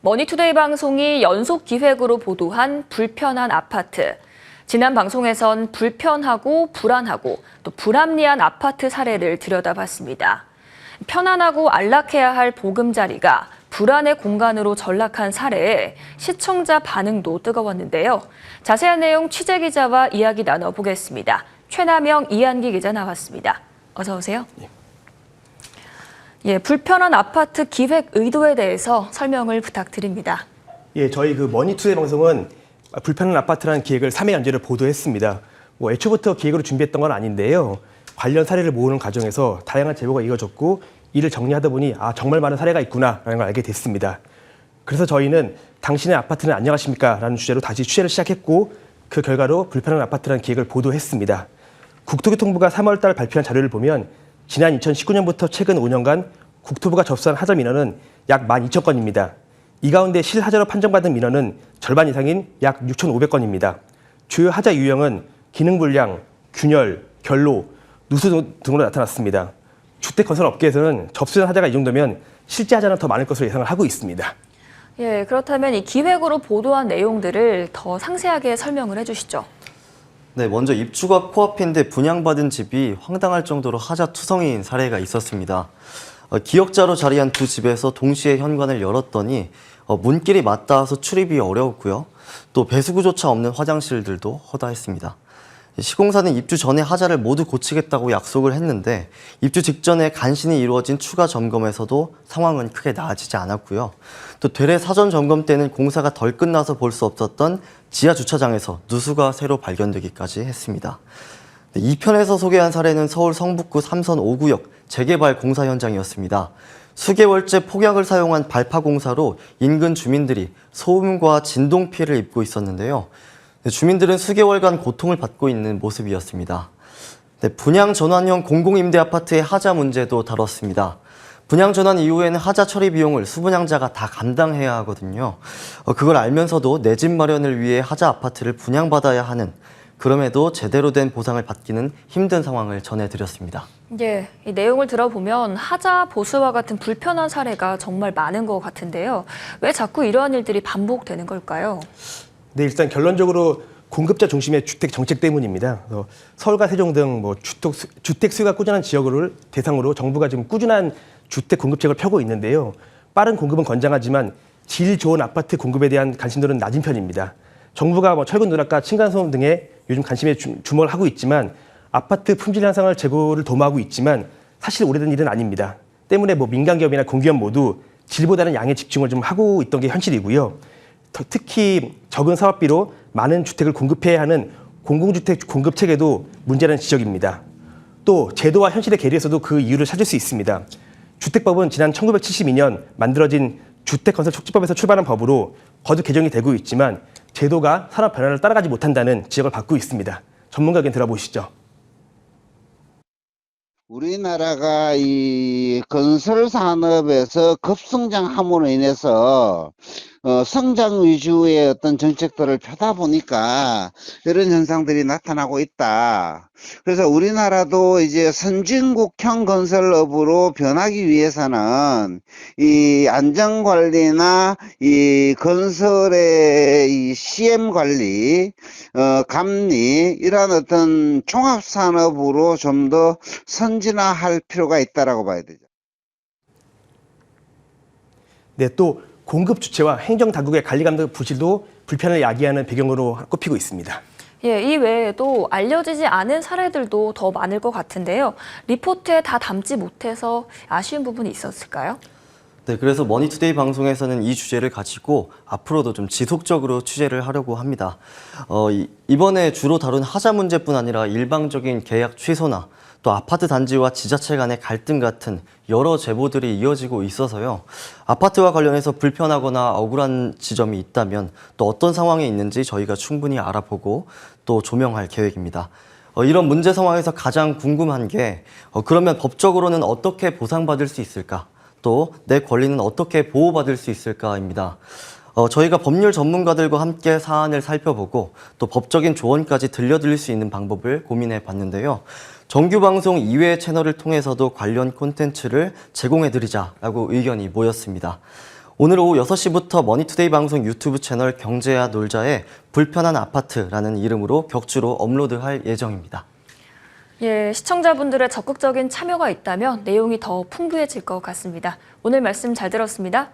머니투데이 방송이 연속 기획으로 보도한 불편한 아파트. 지난 방송에선 불편하고 불안하고 또 불합리한 아파트 사례를 들여다봤습니다. 편안하고 안락해야 할 보금자리가 불안의 공간으로 전락한 사례에 시청자 반응도 뜨거웠는데요. 자세한 내용 취재기자와 이야기 나눠보겠습니다. 최남영, 이한기 기자 나왔습니다. 어서 오세요. 불편한 아파트 기획 의도에 대해서 설명을 부탁드립니다. 저희 머니투데이 방송은 불편한 아파트라는 기획을 3회 연재를 보도했습니다. 애초부터 기획으로 준비했던 건 아닌데요. 관련 사례를 모으는 과정에서 다양한 제보가 이어졌고 이를 정리하다 보니 정말 많은 사례가 있구나라는 걸 알게 됐습니다. 그래서 저희는 당신의 아파트는 안녕하십니까? 라는 주제로 다시 취재를 시작했고 그 결과로 불편한 아파트라는 기획을 보도했습니다. 국토교통부가 3월 달 발표한 자료를 보면 지난 2019년부터 최근 5년간 국토부가 접수한 하자 민원은 약 12,000건입니다. 이 가운데 실하자로 판정받은 민원은 절반 이상인 약 6,500건입니다. 주요 하자 유형은 기능불량, 균열, 결로, 누수 등으로 나타났습니다. 주택건설 업계에서는 접수된 하자가 이 정도면 실제 하자는 더 많을 것으로 예상을 하고 있습니다. 그렇다면 이 기획으로 보도한 내용들을 더 상세하게 설명을 해주시죠. 네, 먼저 입주가 코앞인데 분양받은 집이 황당할 정도로 하자 투성이인 사례가 있었습니다. 기역자로 자리한 두 집에서 동시에 현관을 열었더니 문길이 맞닿아서 출입이 어려웠고요. 또 배수구조차 없는 화장실들도 허다했습니다. 시공사는 입주 전에 하자를 모두 고치겠다고 약속을 했는데 입주 직전에 간신히 이루어진 추가 점검에서도 상황은 크게 나아지지 않았고요. 또 되레 사전 점검 때는 공사가 덜 끝나서 볼 수 없었던 지하 주차장에서 누수가 새로 발견되기까지 했습니다. 2편에서 소개한 사례는 서울 성북구 삼선 5구역 재개발 공사 현장이었습니다. 수개월째 폭약을 사용한 발파 공사로 인근 주민들이 소음과 진동 피해를 입고 있었는데요. 주민들은 수개월간 고통을 받고 있는 모습이었습니다. 분양 전환형 공공임대 아파트의 하자 문제도 다뤘습니다. 분양 전환 이후에는 하자 처리 비용을 수분양자가 다 감당해야 하거든요. 그걸 알면서도 내 집 마련을 위해 하자 아파트를 분양받아야 하는, 그럼에도 제대로 된 보상을 받기는 힘든 상황을 전해드렸습니다. 이 내용을 들어보면 하자 보수와 같은 불편한 사례가 정말 많은 것 같은데요. 왜 자꾸 이러한 일들이 반복되는 걸까요? 일단 결론적으로 공급자 중심의 주택 정책 때문입니다. 서울과 세종 등 주택 수요가 꾸준한 지역을 대상으로 정부가 지금 꾸준한 주택 공급책을 펴고 있는데요. 빠른 공급은 건장하지만 질 좋은 아파트 공급에 대한 관심도는 낮은 편입니다. 정부가 철근 누락과 층간소음 등에 요즘 관심에 주목을 하고 있지만 아파트 품질 향상을 재고를 도모하고 있지만 사실 오래된 일은 아닙니다. 때문에 민간 기업이나 공기업 모두 질보다는 양에 집중을 좀 하고 있던 게 현실이고요. 특히 적은 사업비로 많은 주택을 공급해야 하는 공공주택 공급 체계도 문제라는 지적입니다. 또 제도와 현실의 괴리에서도 그 이유를 찾을 수 있습니다. 주택법은 지난 1972년 만들어진 주택건설촉진법에서 출발한 법으로 거듭 개정이 되고 있지만 제도가 산업 변화를 따라가지 못한다는 지적을 받고 있습니다. 전문가 의견 들어보시죠. 우리나라가 이 건설 산업에서 급성장함으로 인해서 성장 위주의 어떤 정책들을 펴다 보니까 이런 현상들이 나타나고 있다. 그래서 우리나라도 이제 선진국형 건설업으로 변하기 위해서는 이 안전관리나 이 건설의 이 CM 관리, 감리, 이런 어떤 종합산업으로 좀 더 선진화할 필요가 있다라고 봐야 되죠. 또 공급 주체와 행정당국의 관리 감독 부실도 불편을 야기하는 배경으로 꼽히고 있습니다. 이 외에도 알려지지 않은 사례들도 더 많을 것 같은데요. 리포트에 다 담지 못해서 아쉬운 부분이 있었을까요? 네, 그래서 머니투데이 방송에서는 이 주제를 가지고 앞으로도 좀 지속적으로 취재를 하려고 합니다. 이번에 주로 다룬 하자 문제뿐 아니라 일방적인 계약 취소나 또 아파트 단지와 지자체 간의 갈등 같은 여러 제보들이 이어지고 있어서요. 아파트와 관련해서 불편하거나 억울한 지점이 있다면 또 어떤 상황에 있는지 저희가 충분히 알아보고 또 조명할 계획입니다. 이런 문제 상황에서 가장 궁금한 게 그러면 법적으로는 어떻게 보상받을 수 있을까? 또 내 권리는 어떻게 보호받을 수 있을까입니다. 저희가 법률 전문가들과 함께 사안을 살펴보고 또 법적인 조언까지 들려드릴 수 있는 방법을 고민해 봤는데요. 정규 방송 이외의 채널을 통해서도 관련 콘텐츠를 제공해드리자라고 의견이 모였습니다. 오늘 오후 6시부터 머니투데이 방송 유튜브 채널 경제야 놀자에 불편한 아파트라는 이름으로 격주로 업로드할 예정입니다. 예, 시청자분들의 적극적인 참여가 있다면 내용이 더 풍부해질 것 같습니다. 오늘 말씀 잘 들었습니다.